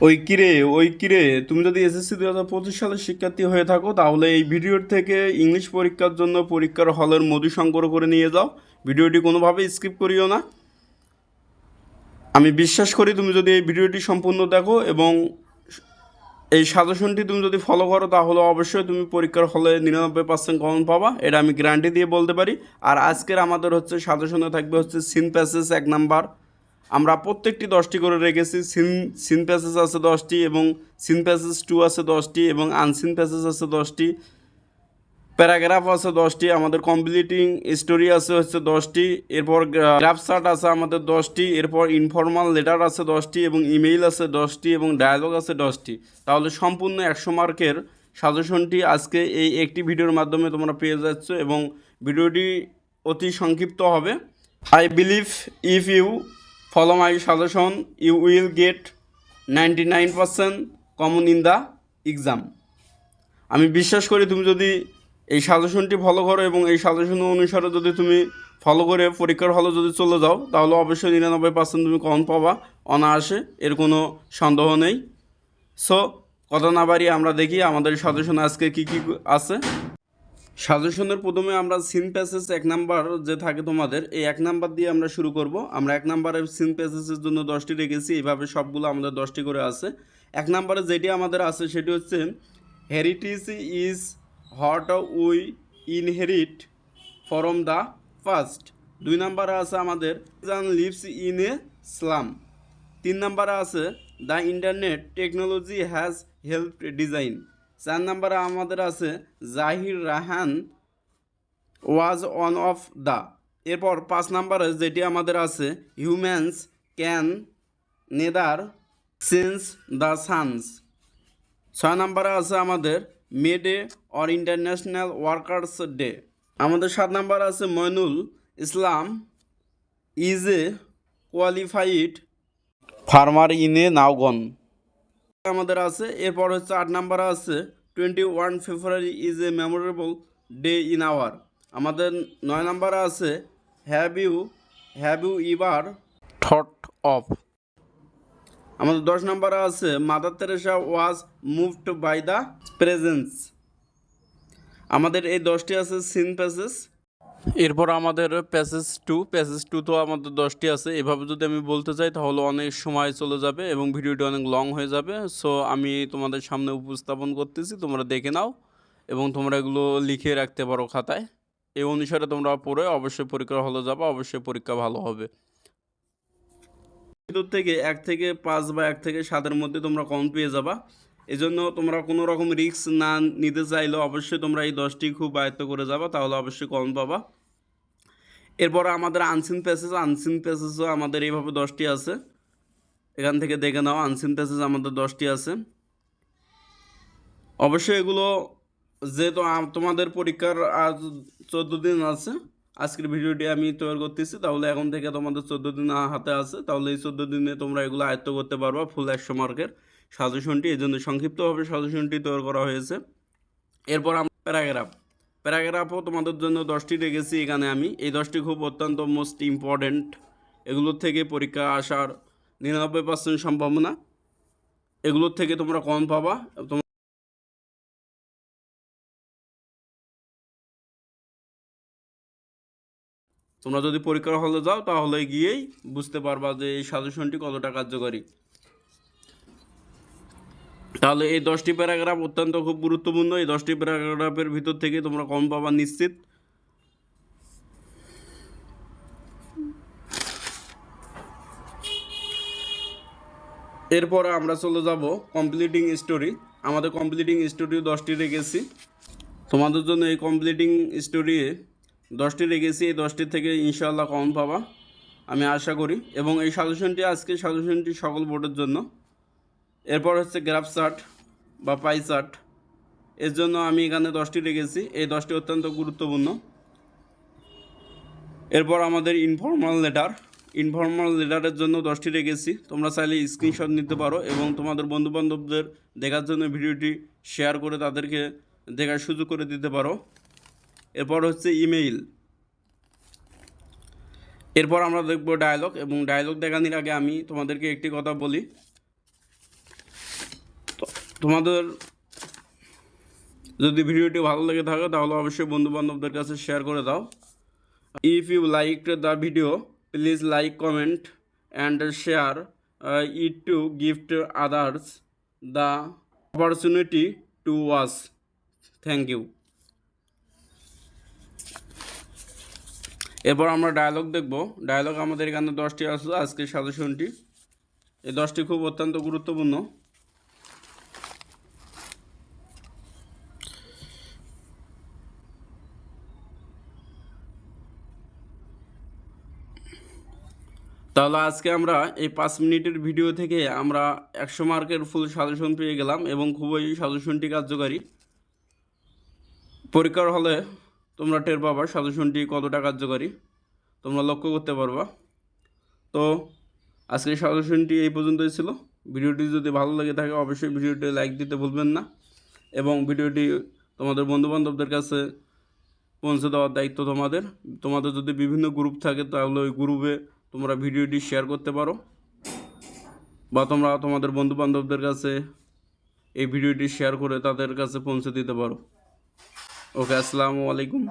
ওই কিরে, তুমি যদি এসএসসি 2025 সালের শিক্ষার্থী হয়ে থাকো তাহলে এই ভিডিওর থেকে ইংলিশ পরীক্ষার জন্য পরীক্ষার হলের মধু সংগ্রহ করে নিয়ে যাও। ভিডিওটি কোনোভাবেই স্কিপ করিও না। আমি বিশ্বাস করি তুমি যদি এই ভিডিওটি সম্পূর্ণ দেখো এবং এই সাজেশনটি তুমি যদি ফলো করো তাহলে অবশ্যই তুমি পরীক্ষার হলে 99% কমন পাবা, এটা আমি গ্যারান্টি দিয়ে বলতে পারি। আর আজকের আমাদের হচ্ছে সাজেশনে থাকবে হচ্ছে সিন প্যাসেজ 1 নাম্বার। আমরা প্রত্যেকটি 10টি করে রেখেছি। সিন প্যাসেজ আছে 10টি এবং সিন প্যাসেজ 2 আছে 10টি এবং আনসিন প্যাসেজ আছে 10টি। প্যারাগ্রাফ আছে 10টি, আমাদের কমপ্লিটিং স্টোরি আছে হচ্ছে 10টি, এরপর গ্রাফ চার্ট আছে আমাদের 10টি, এরপর ইনফর্মাল লেটার আছে 10টি এবং ইমেইল আছে 10টি এবং ডায়ালগ আছে 10টি। তাহলে সম্পূর্ণ 100 মার্কের সাজেশনটি আজকে এই একটি ভিডিওর মাধ্যমে তোমরা পেয়ে যাচ্ছ এবং ভিডিওটি অতি সংক্ষিপ্ত হবে। I believe if you follow my suggestion you will get 99% common in the exam. আমি বিশ্বাস করি তুমি যদি এই সাজেশনটি ফলো করো এবং এই সাজেশন অনুসারে যদি তুমি ফলো করে পরীক্ষার হলে যদি চলে যাও তাহলে অবশ্যই 99% তুমি কমন পাবা অনায়াসে, এর কোনো সন্দেহ নেই। সো কথা না বাড়িয়ে আমরা দেখি আমাদের সাজেশন আজকে কি কি আছে। সাজেশনের প্রথমে আমরা সিন প্যাসেজ 1 নাম্বার যে থাকে তোমাদের, এই 1 নাম্বার দিয়ে আমরা শুরু করব। আমরা 1 নাম্বারের সিন প্যাসেজের জন্য 10টি রেখেছি, এইভাবে সবগুলো আমাদের 10টি করে আছে। 1 নাম্বারে যেটি আমাদের আছে সেটি হচ্ছে heritage is what we inherit from the first. 2 নাম্বারে আছে আমাদের লিভস ইন এ স্লাম। 3 নাম্বারে আছে the internet technology has help design. 4 নাম্বারে আমাদের আছে Zahir Raihan was one of the. এরপর 5 নাম্বারে যেটি আমাদের আছে humans can neither sense the suns. 6 নাম্বারে আছে আমাদের May Day or international workers day. আমাদের 7 নাম্বারে আছে Moinul Islam is a qualified farmer in a Naogaon আমাদের আছে। এরপর হচ্ছে 8 নাম্বারে আছে 21 February is a memorable day in hour. আমাদের 9 নাম্বারে আছে have you ever thought of. আমাদের 10 নাম্বারে আছে mother Teresa was moved by the presence. আমাদের এই 10টি আছে সিন প্যাসেজ। এরপর আমাদের প্যাসেজ টু তো আমাদের 10টি আছে। এভাবে যদি আমি বলতে চাই তাহলে অনেক সময় চলে যাবে এবং ভিডিওটি অনেক লং হয়ে যাবে। সো আমি তোমাদের সামনে উপস্থাপন করতেছি, তোমরা দেখে নাও এবং তোমরা এগুলো লিখে রাখতে পারো খাতায়। এই অনুসারে তোমরা পড়ে অবশ্যই পরীক্ষা হলে যাবা, অবশ্যই পরীক্ষা ভালো হবে। ভিতর থেকে 1 থেকে 5 বা 1 থেকে 7-এর মধ্যে তোমরা কমন পেয়ে যাবা। এজন্য তোমরা কোনো রকম রিস্ক না নিতে চাইলে অবশ্যই তোমরা এই 10টি খুব আয়ত্ত করে যাবা, তাহলে অবশ্যই কমন পাবা। এরপর আমাদের আনসিন প্যাসেজও আমাদের এইভাবে 10টি আছে। এখান থেকে দেখে নাও, আনসিন প্যাসেজ আমাদের 10টি আছে। অবশ্যই এগুলো যেহেতু তোমাদের পরীক্ষার আজ 14 দিন আছে, আজকের ভিডিওটি আমি তৈরি করতেছি, তাহলে এখন থেকে তোমাদের 14 দিন হাতে আছে, তাহলে এই 14 দিনে তোমরা এগুলো আয়ত্ত করতে পারবা ফুল 100 মার্কের সাজেশনটি। এই জন্য সংক্ষিপ্তভাবে সাজেশনটি তৈরি করা হয়েছে। এরপর প্যারাগ্রাফও তোমাদের জন্য 10টি রেখেছি এখানে আমি। এই 10টি খুব অত্যন্ত মোস্ট ইম্পর্ট্যান্ট, এগুলোর থেকে পরীক্ষা আসার 99% সম্ভাবনা। এগুলোর থেকে তোমরা কম পাবা। তোমরা যদি পরীক্ষার হলে যাও তাহলে গিয়েই বুঝতে পারবা যে এই সাজেশনটি কতটা কার্যকরী। তাহলে এই 10টি প্যারাগ্রাফ অত্যন্ত খুব গুরুত্বপূর্ণ। এই 10টি প্যারাগ্রাফের ভিতর থেকে তোমরা কম পাবা নিশ্চিত। এরপরে আমরা চলে যাব কমপ্লিটিং স্টোরি। আমাদের কমপ্লিটিং স্টোরিও 10টি রেখেছি তোমাদের জন্য। এই কমপ্লিটিং স্টোরি 10টি রেখেছি, এই 10টি থেকে ইনশাআল্লাহ কমন পাবা আমি আশা করি। এবং এই সাজেশনটি সকল বোর্ডের জন্য। এরপর হচ্ছে গ্রাফ চার্ট বা পাই চার্ট, এর জন্য আমি এখানে 10টি রেখেছি। এই 10টি অত্যন্ত গুরুত্বপূর্ণ। এরপর আমাদের ইনফর্মাল লেটারের জন্য 10টি রেখেছি। তোমরা চাইলে স্ক্রিনশট নিতে পারো এবং তোমাদের বন্ধুবান্ধবদের দেখার জন্য ভিডিওটি শেয়ার করে তাদেরকে দেখার সুযোগ করে দিতে পারো। এরপর হচ্ছে ইমেইল। এরপর আমরা দেখব ডায়লগ, এবং ডায়লগ দেখানোর আগে আমি তোমাদেরকে একটি কথা বলি। তোমাদের যদি ভিডিওটি ভালো লেগে থাকে তাহলে অবশ্যই বন্ধু বান্ধবদের কাছে শেয়ার করে দাও। If you like the video please like comment and share it to gift others the opportunity to watch. Thank you. এরপর আমরা ডায়লগ দেখব। ডায়লগ আমাদের এখানে 10টি আছে আজকের সাজেশনটি। এই 10টি খুব অত্যন্ত গুরুত্বপূর্ণ। তাহলে আজকে আমরা এই 5 মিনিটের ভিডিও থেকে আমরা 100 মার্কের ফুল সাজেশন পেয়ে গেলাম এবং খুবই সাজেশনটি কার্যকারী। পরীক্ষার হলে তোমরা টের পাবা সাজেশনটি কতটা কার্যকারী, তোমরা লক্ষ্য করতে পারবা। তো আজকের সাজেশনটি এই পর্যন্তই ছিল। ভিডিওটি যদি ভালো লেগে থাকে অবশ্যই ভিডিওটি লাইক দিতে ভুলবেন না এবং ভিডিওটি তোমাদের বন্ধুবান্ধবদের কাছে পৌঁছে দেওয়ার দায়িত্ব তোমাদের। তোমাদের যদি বিভিন্ন গ্রুপ থাকে তাহলে ওই গ্রুপে তোমরা ভিডিওটি শেয়ার করতে পারো বা তোমরা তোমাদের বন্ধুবান্ধবদের কাছে এই ভিডিওটি শেয়ার করে তাদের কাছে পৌঁছে দিতে পারো। ওকে, আসসালামু আলাইকুম।